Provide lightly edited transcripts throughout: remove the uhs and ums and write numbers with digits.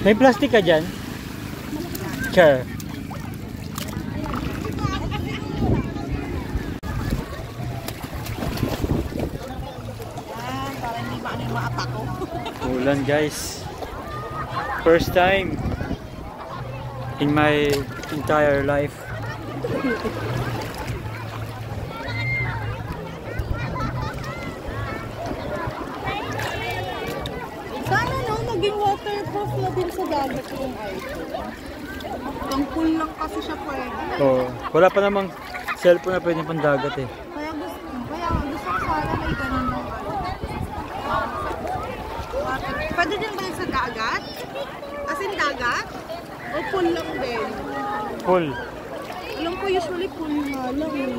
May plastic ka dyan? Sure. Para hindi maano yung maatak ko. Ulan guys. First time in my entire life. Sana no, maging waterproof na din sa dagat yung iPhone. Pang pool lang kasi siya pwede. Oh, wala pa namang cellphone na pwede pang dagat eh. Kaya gusto ko sana may ganun ng Pwede din ba sa dagat? As in dagat? O pool lang din? Pool. Alam ko usually pool nga lang eh.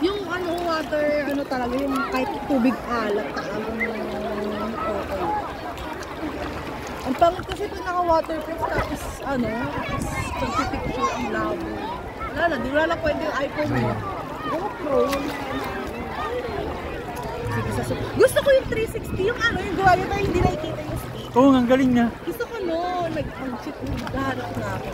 Yung water, talaga, yung kahit tubig alat talagang okay. Ang pangit kasi pag naka-waterproof tapos pag-picture ang labo. Wala na pwede yung iPhone mo. GoPro. Gusto ko yung 360, yung yung gawa nyo tayo hindi nakikita yung stick. Oo, ang galing niya. Gusto ko like, pag-chip mo, lahanap na ako.